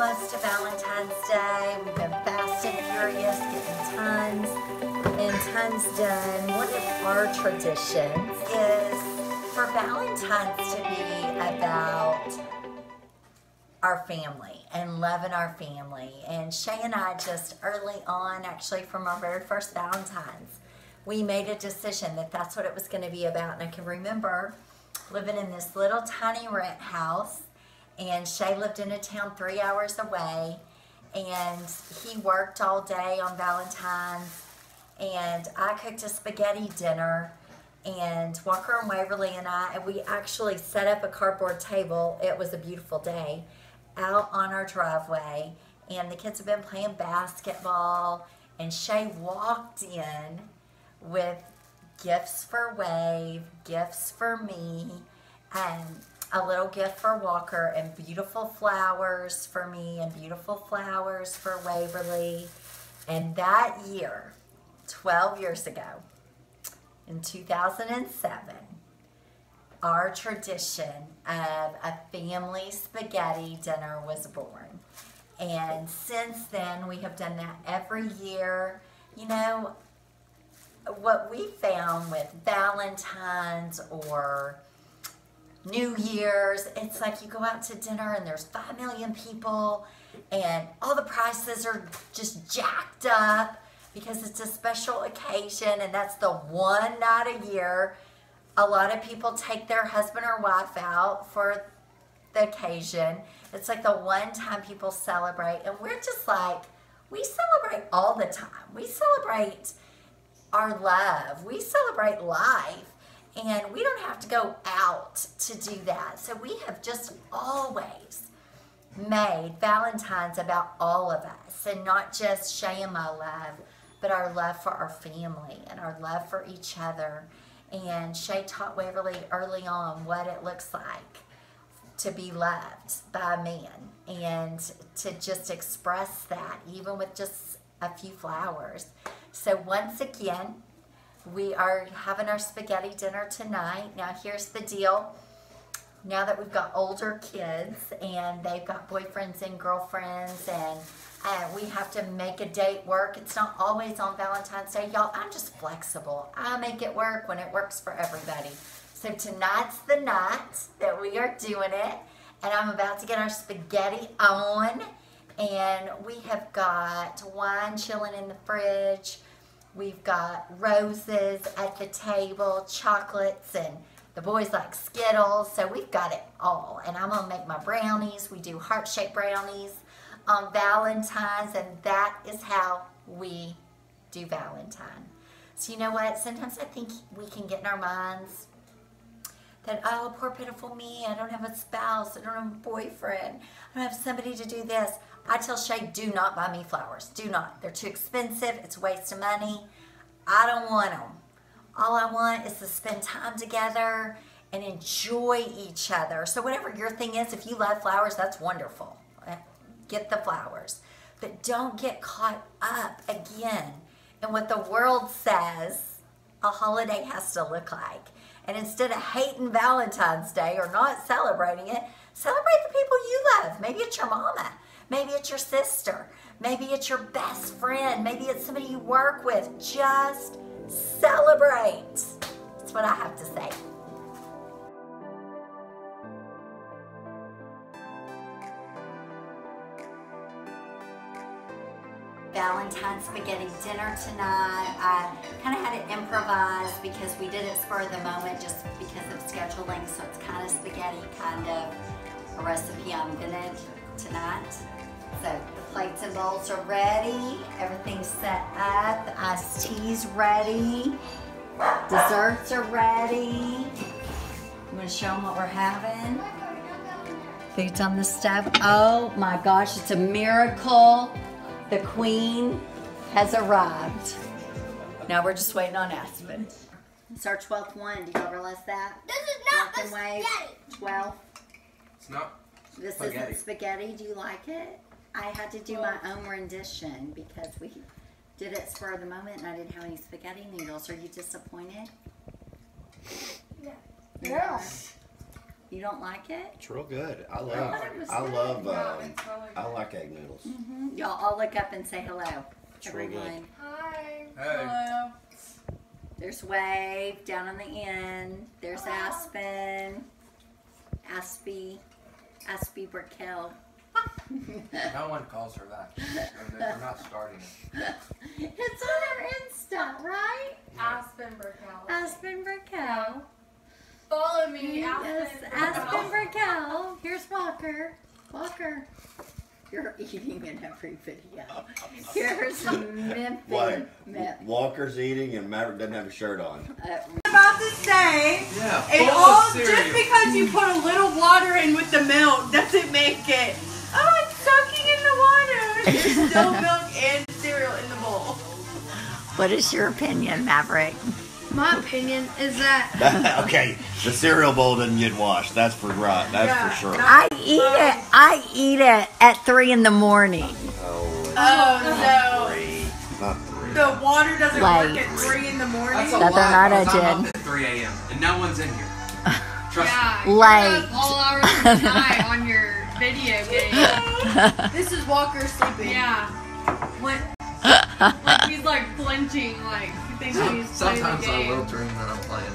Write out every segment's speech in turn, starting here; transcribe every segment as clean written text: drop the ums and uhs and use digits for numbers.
almost to Valentine's Day. We've been fast and furious, getting tons and tons done. One of our traditions is for Valentine's to be about our family and loving our family. And Shay and I just early on, actually from our very first Valentine's, we made a decision that that's what it was going to be about. And I can remember living in this little tiny rent house, and Shay lived in a town 3 hours away, and he worked all day on Valentine's, and I cooked a spaghetti dinner, and Walker and Waverly and we actually set up a cardboard table. It was a beautiful day out on our driveway, and the kids have been playing basketball, and Shay walked in with gifts for Wave, gifts for me, and a little gift for Walker, and beautiful flowers for me, and beautiful flowers for Waverly. And that year, 12 years ago, in 2007, our tradition of a family spaghetti dinner was born. And since then, we have done that every year. You know, what we found with Valentine's or New Year's, it's like you go out to dinner and there's 5 million people and all the prices are just jacked up because it's a special occasion, and that's the one night a year a lot of people take their husband or wife out for the occasion. It's like the one time people celebrate, and we're just like, we celebrate all the time. We celebrate our love. We celebrate life. And we don't have to go out to do that. So we have just always made Valentine's about all of us, and not just Shay and my love, but our love for our family and our love for each other. And Shay taught Waverly early on what it looks like to be loved by a man, and to just express that even with just a few flowers. So once again, we are having our spaghetti dinner tonight. Now here's the deal. Now that we've got older kids and they've got boyfriends and girlfriends, and we have to make a date work. It's not always on Valentine's Day. Y'all, I'm just flexible. I make it work when it works for everybody. So tonight's the night that we are doing it, and I'm about to get our spaghetti on. And we have got wine chilling in the fridge. We've got roses at the table, chocolates, and the boys like Skittles, so we've got it all. And I'm gonna make my brownies. We do heart-shaped brownies on Valentine's, and that is how we do Valentine. So you know what? Sometimes I think we can get in our minds that, oh, poor pitiful me, I don't have a spouse, I don't have a boyfriend, I don't have somebody to do this. I tell Shay, do not buy me flowers. Do not. They're too expensive. It's a waste of money. I don't want them. All I want is to spend time together and enjoy each other. So whatever your thing is, if you love flowers, that's wonderful. Get the flowers. But don't get caught up again in what the world says a holiday has to look like. And instead of hating Valentine's Day or not celebrating it, celebrate the people you love. Maybe it's your mama. Maybe it's your sister. Maybe it's your best friend. Maybe it's somebody you work with. Just celebrate. That's what I have to say. Valentine's spaghetti dinner tonight. I kind of had it improvised because we did it spur of the moment just because of scheduling, so it's kind of spaghetti, kind of a recipe I invented tonight. So the plates and bowls are ready, everything's set up, the iced tea's ready, desserts are ready. I'm going to show them what we're having. Food's on the stove. Oh my gosh, it's a miracle. The queen has arrived. Now we're just waiting on Aspen. It's our 12th one. Do y'all realize that? This is not the spaghetti. 12. It's not This spaghetti. isn't spaghetti. Do you like it? I had to do my own rendition because we did it spur of the moment and I didn't have any spaghetti noodles. Are you disappointed? No. Yeah. You don't like it? It's real good. I like egg noodles. Y'all all look up and say hello. It's real good. Everyone. Hi. Hello. There's Wave down on the end. There's Aspen. Aspie Brickell. No one calls her that. We're not starting it. It's on her Insta, right? Aspen Brickell. Aspen Brickell. Follow me, Yes, Aspen Brickell. Here's Walker. Walker. You're eating in every video. Here's What? Memphis. Walker's eating and Maverick doesn't have a shirt on. About to say, Yeah, it full all of cereal. just because you put a little water in with the milk doesn't make it. Oh, it's soaking in the water. There's still milk and cereal in the bowl. What is your opinion, Maverick? My opinion is that Okay, the cereal bowl doesn't get washed. That's for right. That's for sure. I eat it at 3 in the morning. Oh, Not three. no. The water doesn't Like- work at 3 in the morning. That's a That they're lie, not because I'm a up at 3 a.m. and no one's in here. Trust yeah, me. Late. you're up all hours of the night on your video game. This is Walker sleeping. Yeah. When, Like he's like flinching, like he thinks he's playing the Sometimes I game. will dream that I'm playing.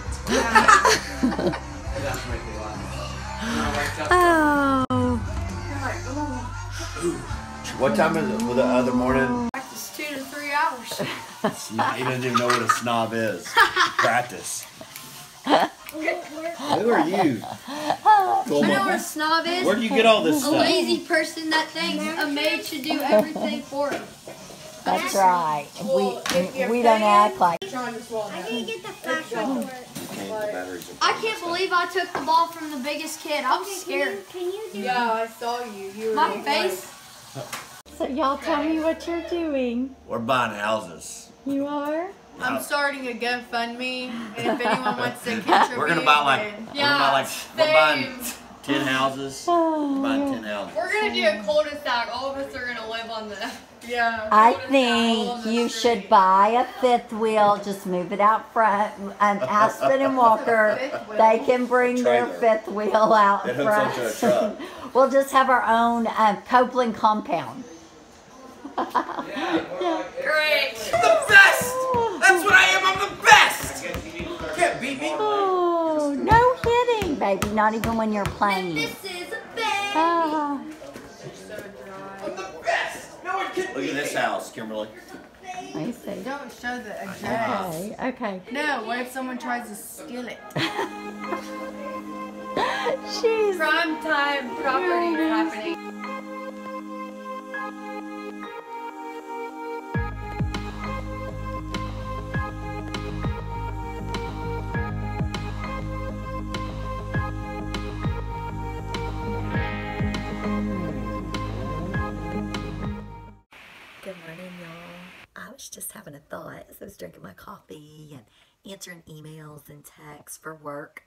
It does make me laugh. When I wake up, What time is it for the other morning? Practice 2 to 3 hours. He doesn't even know what a snob is. Practice. Who are you? I know what a snob is. Where do you get all this A stuff? lazy person that thinks a maid should do everything for him. That's right. We don't act like. I didn't get the flashlight to work. Okay, the batteries are I can't believe I took the ball from the biggest kid. I was scared. Can you do yeah, I saw you. You were My like- face. So y'all tell me what you're doing. We're buying houses. You are? I'm starting a GoFundMe, and if anyone wants to contribute, We're gonna buy like then- we're buying 10 houses. We're buying 10 houses. We're gonna do a cul-de-sac. All of us are gonna live on the. yeah. I think you should buy a fifth wheel, just move it out front. Aspen and Walker, they can bring their Trailer. fifth wheel out It hooks up to a front. truck. We'll just have our own Copeland compound. Great. the best! That's what I am, I'm the best! Can't beat me. Oh, no hitting, baby. Not even when you're playing. This is a bag. Ah. I'm the best! No one can Look at this house, Kimberly. Let me see. Don't show the address. Okay, okay. No, what if someone tries to steal it? She's Prime time property happening. Good morning, y'all. I was just having a thought as I was drinking my coffee and answering emails and texts for work.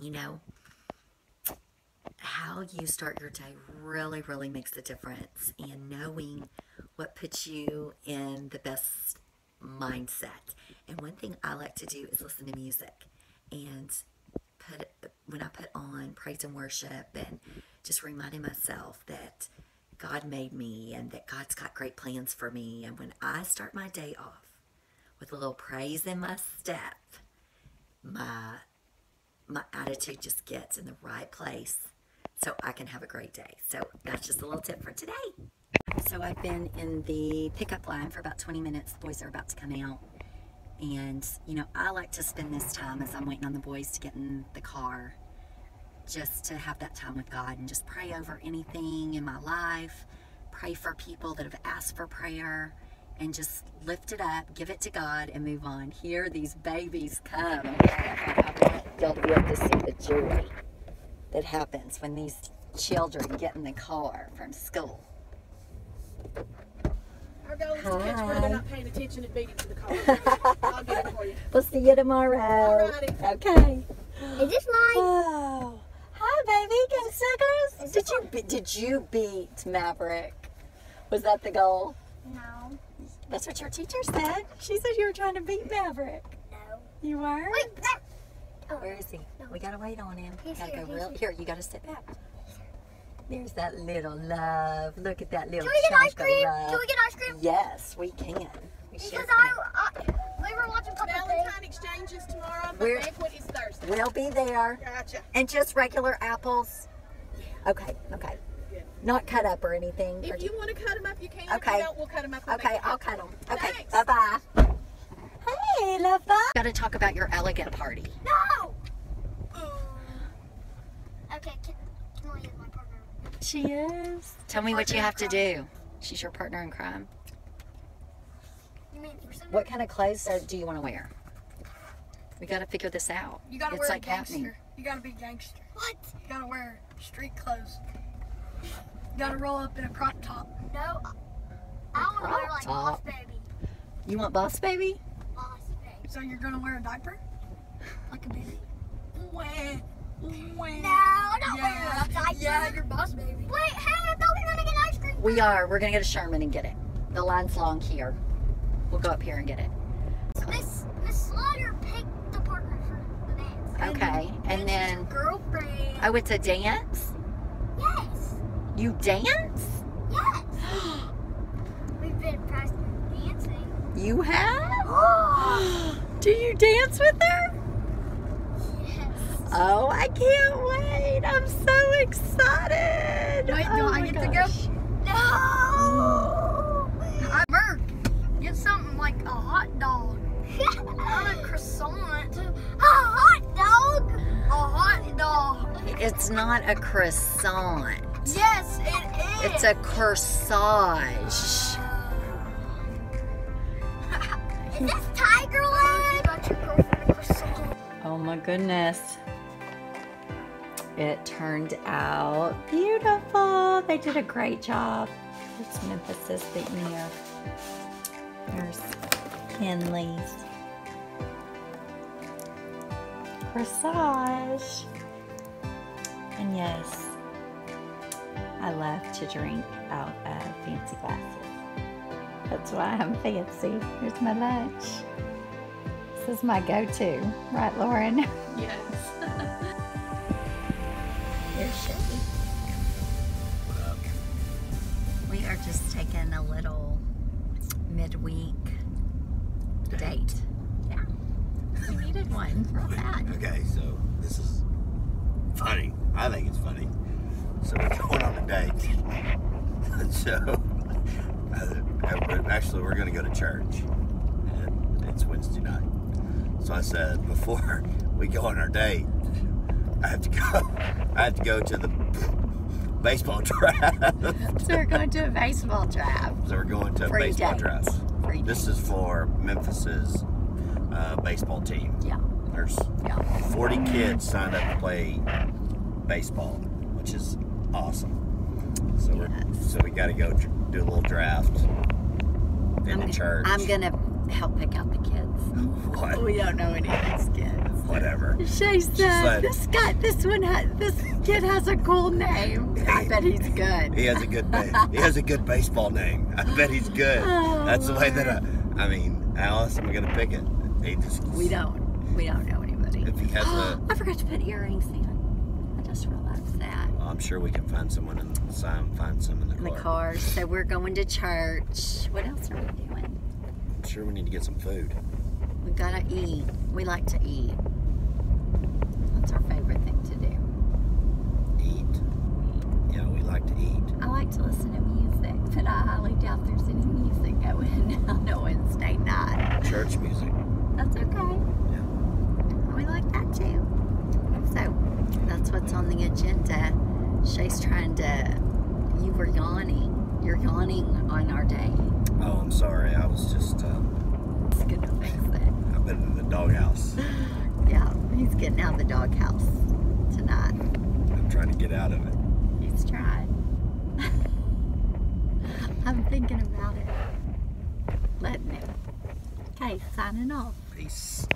You know, how you start your day really, really makes a difference, and knowing what puts you in the best mindset. And one thing I like to do is listen to music and when I put on praise and worship and just reminding myself that God made me and that God's got great plans for me. And when I start my day off with a little praise in my step, my attitude just gets in the right place so I can have a great day. So that's just a little tip for today. So I've been in the pickup line for about 20 minutes. The boys are about to come out. And, you know, I like to spend this time as I'm waiting on the boys to get in the car, just to have that time with God and just pray over anything in my life, pray for people that have asked for prayer, and just lift it up, give it to God, and move on. Here these babies come. I want y'all to be able to see the joy that happens when these children get in the car from school. Our goal is to catch where they're not paying attention and beat it to the car. I'll get it for you. We'll see you tomorrow. Alrighty. Okay. Is this mine? Oh, hi, baby. Get suckers. Did you beat Maverick? Was that the goal? No. That's what your teacher said. She said you were trying to beat Maverick. No. You were? Wait. Where is he? We gotta wait on him. He's Gotta here, go he's real. Here, you gotta sit back. There's that little love. Look at that little Can we get chunk ice cream? of love. Can we get ice cream? Yes, we can. We Because sure we were watching Copelands. Valentine exchanges tomorrow, but We're- banquet is Thursday. We'll be there. Gotcha. And just regular apples. Okay, okay. Not cut up or anything. If you want to cut them up, you can. Okay. If you don't, we'll cut them up. Okay, I'll cut them. Okay, Thanks. bye-bye. Hey, love bug. Gotta talk about your elegant party. No! Okay, Kimberly is my partner. She is. Tell me what you have to do. She's your partner in crime. You mean for some What kind of clothes do you want to wear? We gotta figure this out. You gotta It's wear like a gangster. happening. You gotta be gangster. What? You gotta wear street clothes. You gotta roll up in a crop top. No. I want to wear like Crop Boss top. Baby. You want Boss Baby? Boss Baby. So you're gonna wear a diaper? Like a baby? No, I'm not wearing a diaper. Yeah, you're Boss Baby. Wait, hey, I thought we were going to get ice cream. We are. We're gonna go to Sherman and get it. The line's long here. We'll go up here and get it. Miss Slaughter picked the partner for the dance. Okay, and then, she's your girlfriend. oh, it's a dance? Yes. You dance? Yes. We've been practicing dancing. You have? Do you dance with her? Yes. Oh, I can't wait. I'm so excited. Wait, do Oh I my get to go? gosh. No. Bert, get something like a hot dog. Not a croissant. A hot dog. A hot dog. It's not a croissant. Yes, it is. It's a corsage. Is this tiger leg? Got your girlfriend a croissant. Oh my goodness. It turned out beautiful. They did a great job. There's Memphis's sitting there. There's Kinley's. Corsage. And yes, I love to drink out of fancy glasses. That's why I'm fancy. Here's my lunch. This is my go-to. Right, Lauren? Yes. Here's Shug. We are just taking a little midweek date. Yeah. We needed one real bad. Okay, so this is funny. I think it's funny. So we're going on a date. So, actually, we're going to go to church. And it's Wednesday night. So I said, before we go on our date, I have to go to the baseball draft. So we're going to a baseball draft. So we're going to a Free baseball date. draft. Free This is for Memphis's baseball team. Yeah. There's Yeah. 40 kids signed up to play baseball, which is awesome. So we got to go do a little draft in the church. I'm going to help pick out the kids. What? We don't know any of these kids. Whatever. She said, like- this kid has a cool name. I bet he's good. He has a good baseball name. I bet he's good. Oh, That's the way that I mean, Alice, I'm gonna pick it. We don't know anybody. If he has I forgot to put earrings in. I just realized that. I'm sure we can find someone and find some in the In the car. car. So we're going to church. What else are we doing? I'm sure we need to get some food. We gotta eat. We like to eat. That's our favorite thing to do. Eat. Yeah, we like to eat. I like to listen to music, but I highly doubt there's any music going on a Wednesday night. Church music. That's okay. Yeah. We like that too. So that's what's on the agenda. Shay's trying to. You were yawning. You're yawning on our day. Oh, I'm sorry. I was just. It's gonna fix it. I've been in the doghouse. Yeah, he's getting out of the doghouse tonight. I'm trying to get out of it. He's trying. I'm thinking about it. Letting him. Okay, signing off. Peace.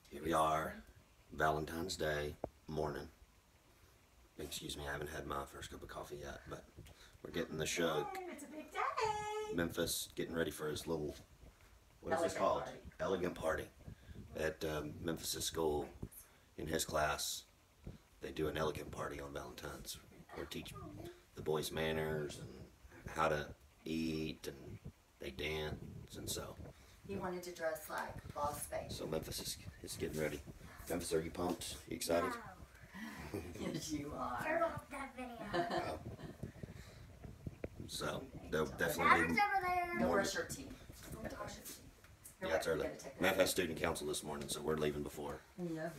Here we are, Valentine's Day morning. Excuse me, I haven't had my first cup of coffee yet, but we're getting the Shug. It's a big day. Memphis getting ready for his little, what is this called? Elegant party. at Memphis' school, in his class, they do an elegant party on Valentine's. Or teach the boys manners and how to eat, and they dance, and so. He wanted to dress like Boss Baby. So Memphis is getting ready. Memphis, are you pumped? You excited? Yes, you Turn are. off that video. So there'll definitely Adam's be over there. No, where's your tea? yeah, it's early. Math has student council this morning, so we're leaving before Yeah.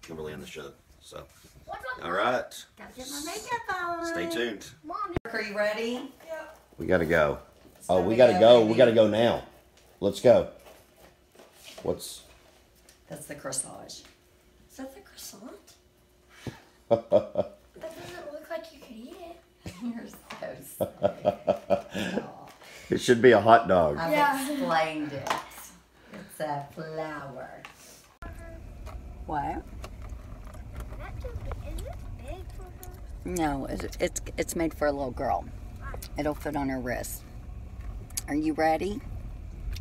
Kimberly and the Shug. So, What's all right. Gotta get my makeup on. Stay tuned. Mommy? Are you ready? We gotta go. Oh, we gotta gotta go, go. We baby. gotta go now. Let's go. What's? That's the corsage. Is that the croissant? That doesn't look like you could eat it. You're so silly. It should be a hot dog. I've explained it. It's a flower. What? Is this big for her? No, it's made for a little girl. It'll fit on her wrist. Are you ready?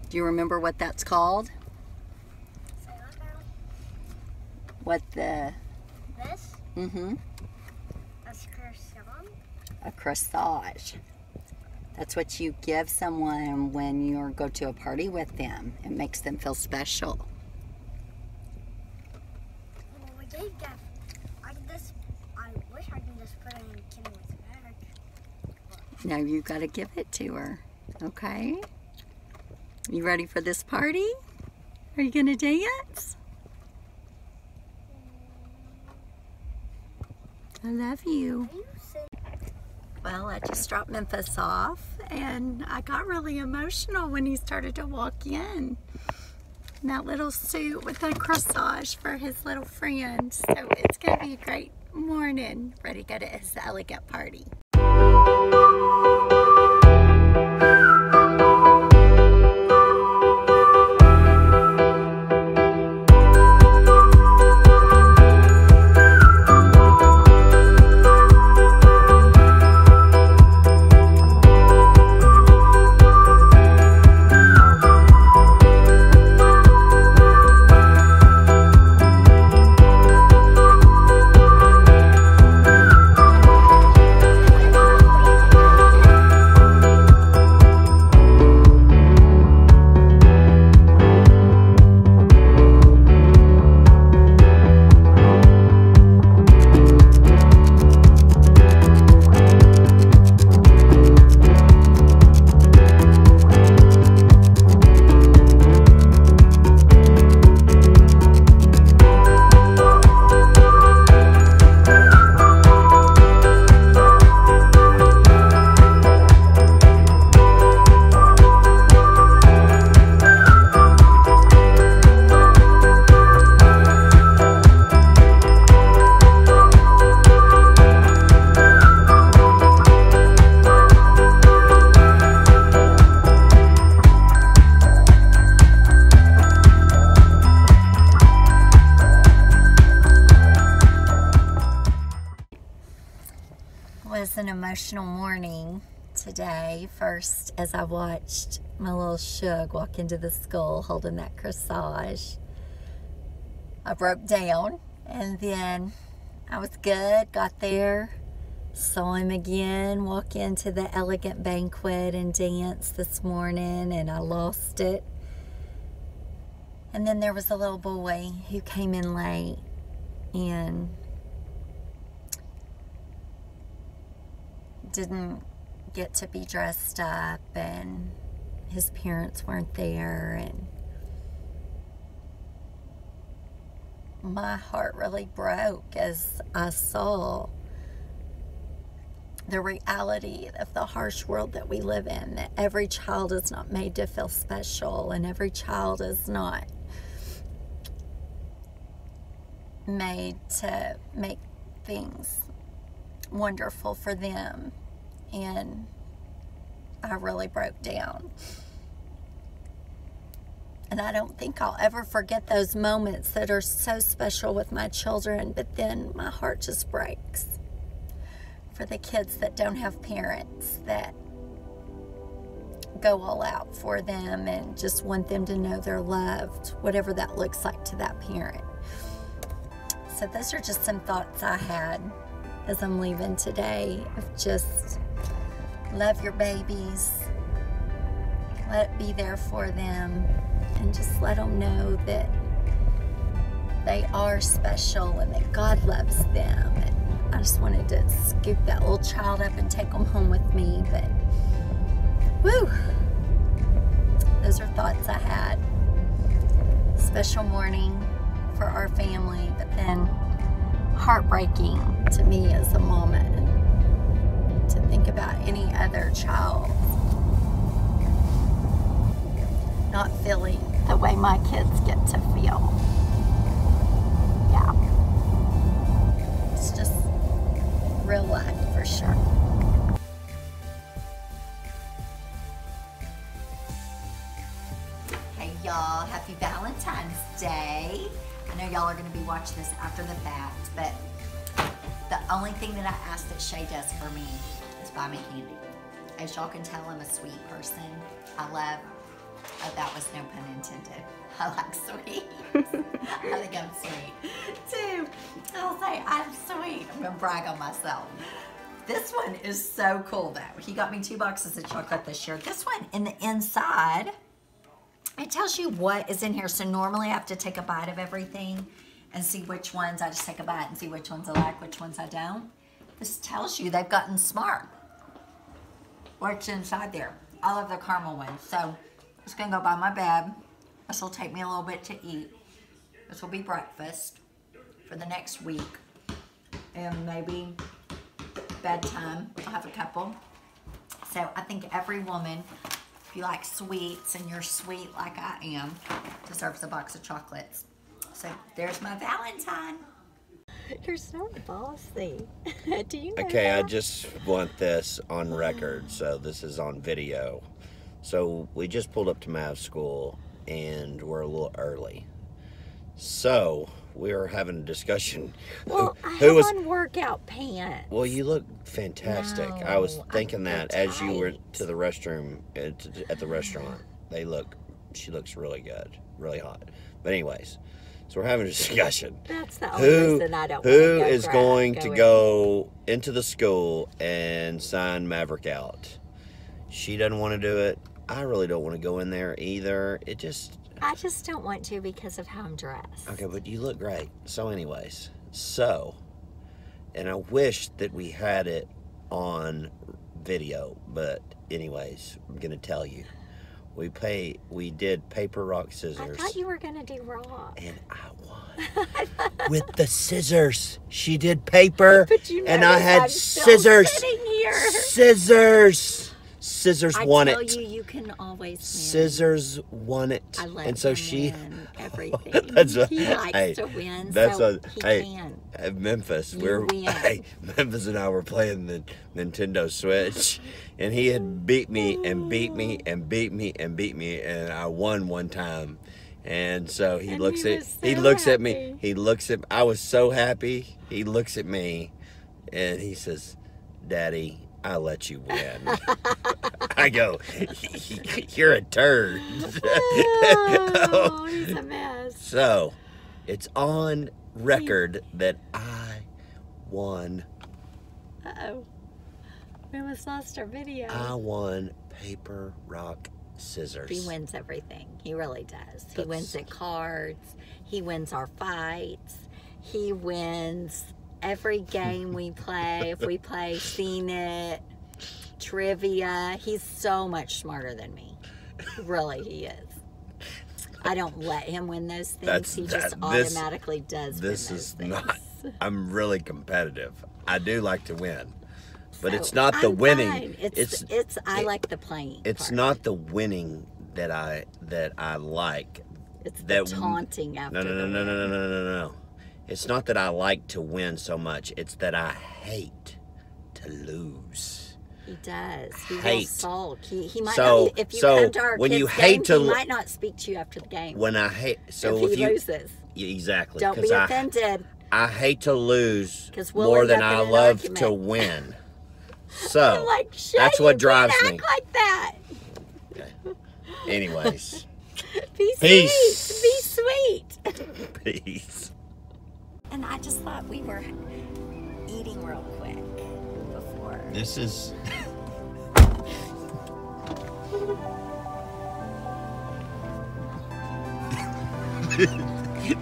Do you remember what that's called? Say that now. What the... This? Mm-hmm. That's croissant. A corsage. That's what you give someone when you go to a party with them. It makes them feel special. Well, we gave that. I wish I could just put it in Kimberly's bag. Now you got to give it to her. Okay? You ready for this party? Are you going to dance? I love you. Are you saying? Well, I just dropped Memphis off, and I got really emotional when he started to walk in. In that little suit with a corsage for his little friend. So it's going to be a great morning. Ready to go to his elegant party. Was an emotional morning today. First, as I watched my little Shug walk into the school holding that corsage, I broke down, and then I was good, got there, saw him again walk into the Elegant Banquet and dance this morning, and I lost it. And then there was a little boy who came in late and didn't get to be dressed up, and his parents weren't there, and my heart really broke as I saw the reality of the harsh world that we live in, that every child is not made to feel special, and every child is not made to make things wonderful for them. And I really broke down. And I don't think I'll ever forget those moments that are so special with my children, but then my heart just breaks for the kids that don't have parents, that go all out for them and just want them to know they're loved, whatever that looks like to that parent. So those are just some thoughts I had as I'm leaving today, of just love your babies, let it be there for them, and just let them know that they are special and that God loves them. And I just wanted to scoop that little child up and take them home with me, but woo, those are thoughts I had. Special morning for our family, but then heartbreaking to me as a mama to think about any other child not feeling the way my kids get to feel. Yeah, it's just real life for sure. Hey y'all, happy Valentine's Day. I know y'all are going to be watching this after the fact, but the only thing that I ask that Shay does for me is buy me candy. As y'all can tell, I'm a sweet person. I love, oh, that was no pun intended. I like sweet. I think I'm sweet too. I'll say I'm sweet. I'm going to brag on myself. This one is so cool though. He got me 2 boxes of chocolate this year. This one in the inside, it tells you what is in here. So normally I have to take a bite of everything and see which ones. I just take a bite and see which ones I like, which ones I don't. This tells you they've gotten smart. What's inside there. I love the caramel one. So I'm just gonna go by my bed. This will take me a little bit to eat. This will be breakfast for the next week. And maybe bedtime, I'll have a couple. So I think every woman, if you like sweets and you're sweet like I am, deserves a box of chocolates. So there's my Valentine. You're so bossy. Do you know Okay, that? I just want this on record, so this is on video. So we just pulled up to Mav's school and we're a little early. So we were having a discussion. Well, I who have was on workout pants. Well, you look fantastic. No, I was thinking I'm that as you were tight. to the restroom at the restaurant. She looks really good, really hot. But anyways, so we're having a discussion. That's the only reason I don't want to Who go is grab- going to in. go into the school and sign Maverick out? She doesn't want to do it. I really don't want to go in there either. I just don't want to because of how I'm dressed. Okay, but you look great. So anyways, and I wish that we had it on video, but anyways, I'm going to tell you. We did paper, rock, scissors. I thought you were going to do rock. And I won. With the scissors. She did paper, But you and I notice had I'm still scissors. sitting here. Scissors. Scissors won I it. tell you can always win. Scissors won it. I let and so him she win everything. That's what, He likes hey, to win, that's so what, he hey, can. At Memphis, You win. Memphis and I were playing the Nintendo Switch, and he had beat me and beat me and beat me and beat me, and I won one time. And so he And looks he at was he so looks at me. happy. He looks at I was so happy. He looks at me, and he says, "Daddy, I let you win." I go, "You're a turd." Oh, he's a mess. So, it's on record that I won. Uh-oh. We almost lost our video. I won paper, rock, scissors. He wins everything. He really does. He That's- wins at cards. He wins our fights. He wins every game we play. If we play Seen It, trivia, he's so much smarter than me. Really, he is. I don't let him win those things. He just automatically does win This those is things. not. I'm really competitive. I do like to win, but So, it's not the I'm winning. fine. It's I like the playing. It's part. not the winning that I like. It's the that taunting after. No. It's not that I like to win so much. It's that I hate to lose. He does. He will Hate. sulk. He might So- not, if you so come to our when kids' you hate game, to he lo- might not speak to you after the game. When I hate, so if if he you loses, Yeah, exactly, don't be 'cause offended. I hate to lose 'Cause we'll more end than up in I an love argument. to win. So Like, Shay, that's what you drives can't me. act like that. Anyways. Be Peace. sweet. Be sweet. Peace. And I just thought we were eating real quick before. This is...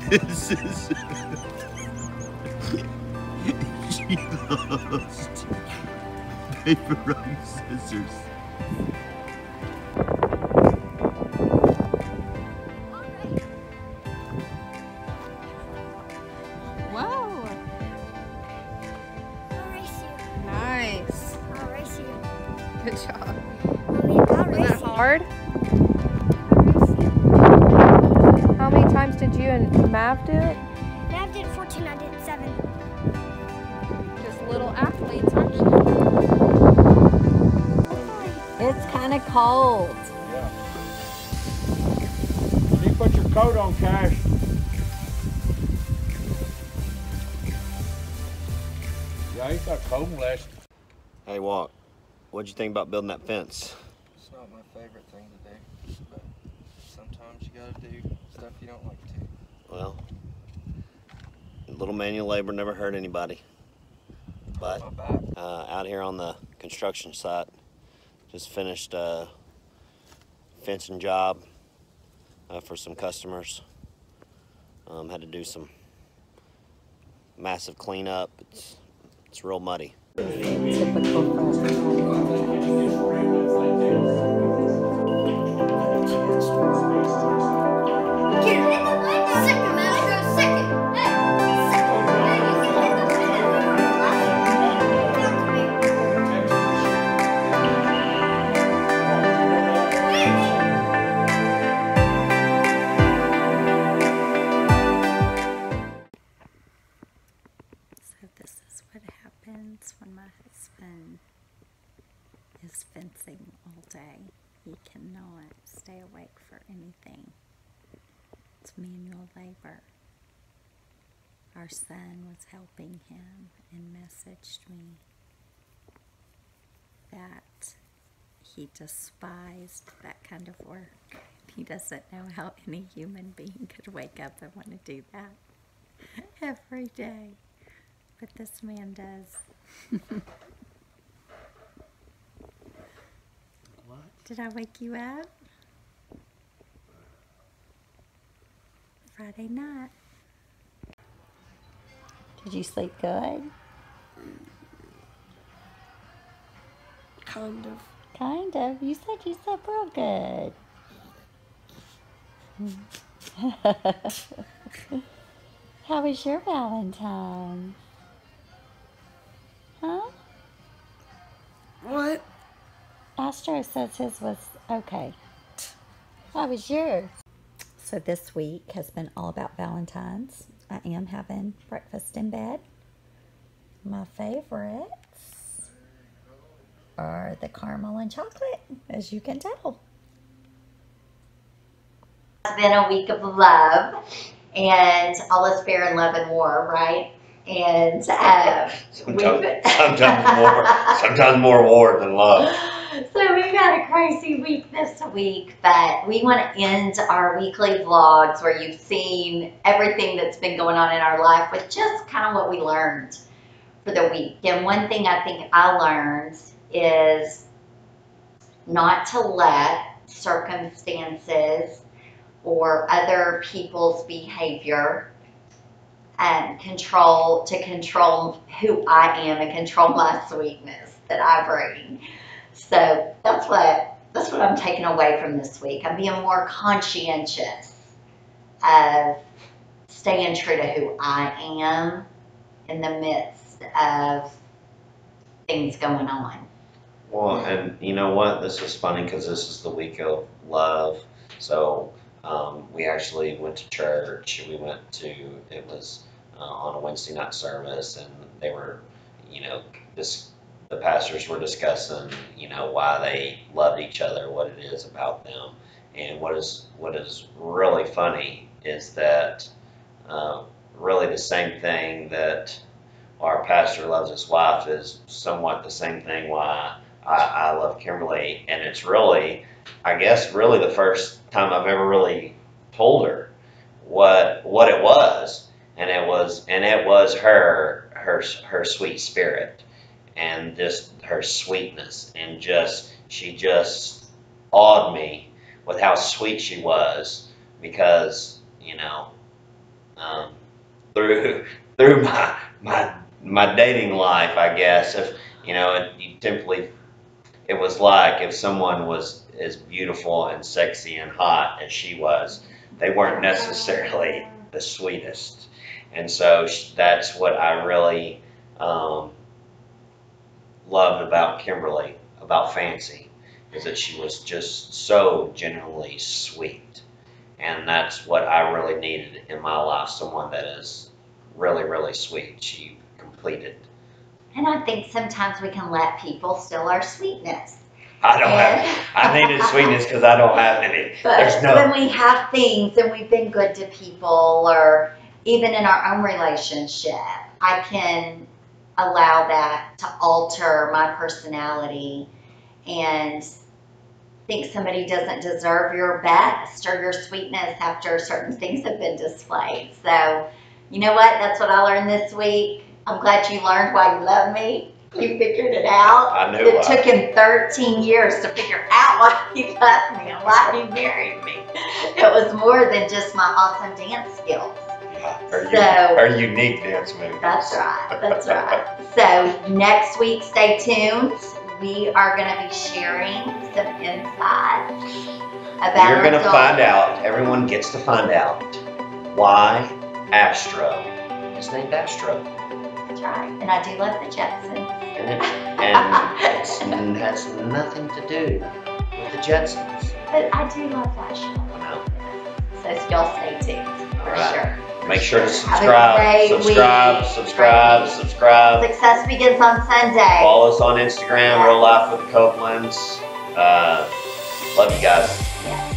This is... She lost paper, rock, scissors. Whoa. I'll race you. Nice. I'll race you. Good job. Mommy, I'll Was race that you. hard? I'll race you. How many times did you and Mav do it? Mav did 14, I did 7. Just little athletes, aren't you? It's kind of cold. Yeah. You put your coat on, Cash. Yeah, he's got Copelands. Hey, Walk. What'd you think about building that fence? It's not my favorite thing to do, but sometimes you gotta do stuff you don't like to. Well, a little manual labor never hurt anybody. But My back. out here on the construction site, just finished a fencing job for some customers. Had to do some massive cleanup. It's real muddy. Typical So this is what happens when my husband is fencing all day. He cannot stay awake for anything. It's manual labor. Our son was helping him and messaged me that he despised that kind of work. He doesn't know how any human being could wake up and want to do that every day. But this man does. What? Did I wake you up? Friday night. Did you sleep good? Kind of. Kind of. You said you slept real good. How was your Valentine? Huh? What? Astro says his was okay. How was yours? So this week has been all about Valentine's. I am having breakfast in bed. My favorites are the caramel and chocolate, as you can tell. It's been a week of love, and all is fair in love and war, right? And sometimes more war than love. So we've got a crazy week this week, but we want to end our weekly vlogs where you've seen everything that's been going on in our life with just kind of what we learned for the week. And one thing I think I learned is not to let circumstances or other people's behavior control who I am and control my sweetness that I bring. So that's what I'm taking away from this week. I'm being more conscientious of staying true to who I am in the midst of things going on. Well, and you know what? This is funny because this is the week of love. So we actually went to church. It was on a Wednesday night service, and they were, the pastors were discussing, why they loved each other, what it is about them. And what is really funny is that really the same thing that our pastor loves his wife is somewhat the same thing why I love Kimberly, and it's really, I guess, really the first time I've ever really told her what it was, and it was her sweet spirit, and just her sweetness, and she just awed me with how sweet she was, because through my dating life, I guess, if it was like if someone was as beautiful and sexy and hot as she was, they weren't necessarily the sweetest. And so that's what I really loved about Kimberly, about Fancy, is that she was just so genuinely sweet. And that's what I really needed in my life, someone that is really, really sweet. She completed. And I think sometimes we can let people steal our sweetness. I needed sweetness because I don't have any. But when we have things and we've been good to people, or even in our own relationship, I can allow that to alter my personality and think somebody doesn't deserve your best or your sweetness after certain things have been displayed. So, you know what? That's what I learned this week. I'm glad you learned why you love me. You figured it out. I knew it took him 13 years to figure out why he loved me and why he married me. It was more than just my awesome dance skills. Her unique dance moves. That's right. That's right. So next week, stay tuned. We are going to be sharing some insight about You're going to find out, everyone gets to find out why Astro is named Astro. That's right. And I do love the Jetsons. And it has nothing to do with the Jetsons. But I do love that show. No. So y'all stay tuned for sure. Make sure to Have subscribe. Success begins on Sunday. Follow us on Instagram, Real Life with the Copelands. Love you guys. Yes.